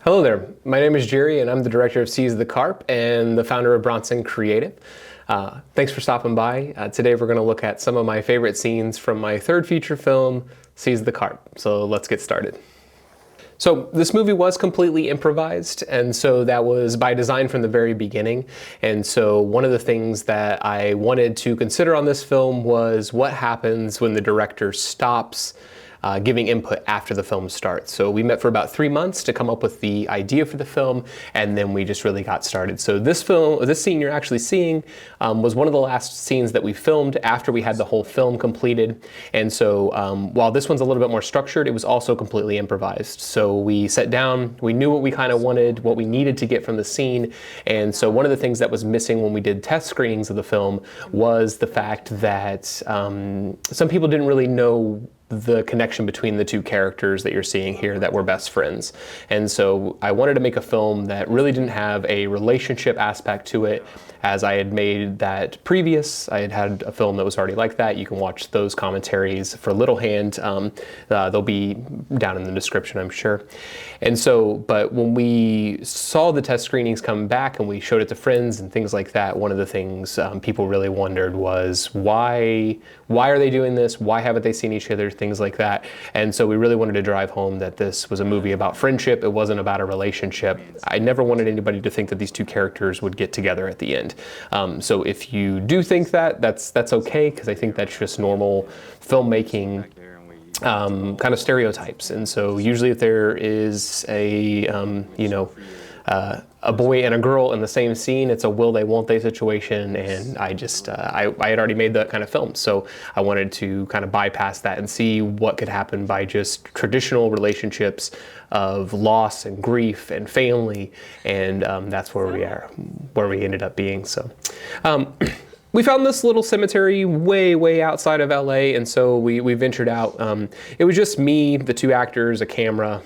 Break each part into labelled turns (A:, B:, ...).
A: Hello there, my name is Jerry and I'm the director of Seize the Carp and the founder of Bronson Creative. Thanks for stopping by. Today we're going to look at some of my favorite scenes from my third feature film, Seize the Carp. So let's get started. So this movie was completely improvised, and so that was by design from the very beginning. And so one of the things that I wanted to consider on this film was what happens when the director stops giving input after the film starts. So we met for about 3 months to come up with the idea for the film, and then we just really got started. So this scene you're actually seeing was one of the last scenes that we filmed after we had the whole film completed. And so while this one's a little bit more structured, it was also completely improvised. So we sat down, we knew what we kind of wanted, what we needed to get from the scene. And so one of the things that was missing when we did test screenings of the film was the fact that some people didn't really know the connection between the two characters that you're seeing here that were best friends. And so I wanted to make a film that really didn't have a relationship aspect to it, as I had made that previous. I had a film that was already like that. You can watch those commentaries for Little Hand. They'll be down in the description, I'm sure. And so, but when we saw the test screenings come back and we showed it to friends and things like that, one of the things people really wondered was why are they doing this? Why haven't they seen each other? Things like that. And so we really wanted to drive home that this was a movie about friendship. It wasn't about a relationship. I never wanted anybody to think that these two characters would get together at the end. So if you do think that, that's okay, because I think that's just normal filmmaking kind of stereotypes. And so usually if there is a boy and a girl in the same scene, it's a will they, won't they situation, and I just, I had already made that kind of film, so I wanted to kind of bypass that and see what could happen by just traditional relationships of loss and grief and family, and that's where we ended up being. So we found this little cemetery way outside of LA, and so we ventured out. It was just me, the two actors, a camera.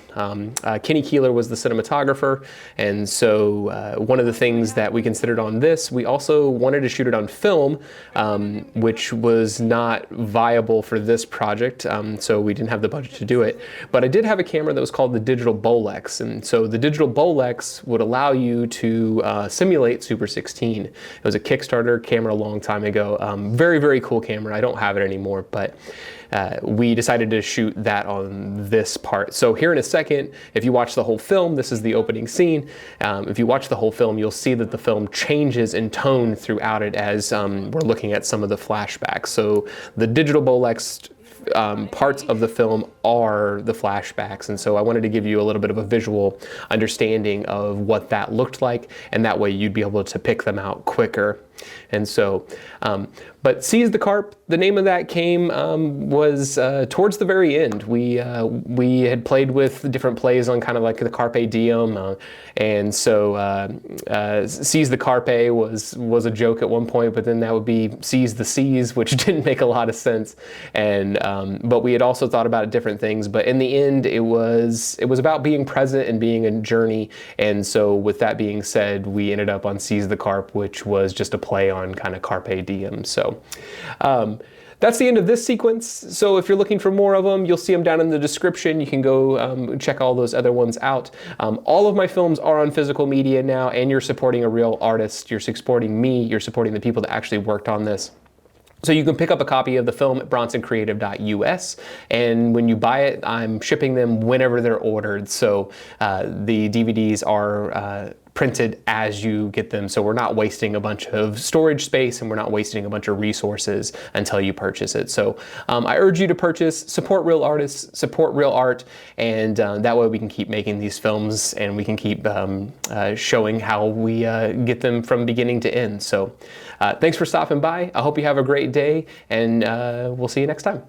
A: Kenny Keeler was the cinematographer, and so one of the things that we considered on this, we also wanted to shoot it on film, which was not viable for this project, so we didn't have the budget to do it. But I did have a camera that was called the Digital Bolex, and so the Digital Bolex would allow you to simulate Super 16. It was a Kickstarter camera long time ago. Very cool camera. I don't have it anymore, but we decided to shoot that on this part. So here in a second, if you watch the whole film, this is the opening scene. If you watch the whole film, you'll see that the film changes in tone throughout it as we're looking at some of the flashbacks. So the Digital Bolex parts of the film are the flashbacks, and so I wanted to give you a little bit of a visual understanding of what that looked like, and that way you'd be able to pick them out quicker. And so, but Seize the Carp, the name of that was towards the very end. We had played with different plays on kind of like the Carpe Diem, and so Seize the Carpe was a joke at one point, but then that would be Seize the Seas, which didn't make a lot of sense. And but we had also thought about different things, but in the end it was about being present and being a journey. And so with that being said, we ended up on Seize the Carp, which was just a play on kind of Carpe Diem. So that's the end of this sequence. So if you're looking for more of them, you'll see them down in the description. You can go check all those other ones out. All of my films are on physical media now, and you're supporting a real artist. You're supporting me. You're supporting the people that actually worked on this. So you can pick up a copy of the film at bronsoncreative.us, and when you buy it, I'm shipping them whenever they're ordered. So the DVDs are printed as you get them, so we're not wasting a bunch of storage space and we're not wasting a bunch of resources until you purchase it. So I urge you to purchase, support real artists, support real art, and that way we can keep making these films and we can keep showing how we get them from beginning to end. So thanks for stopping by. I hope you have a great day, and we'll see you next time.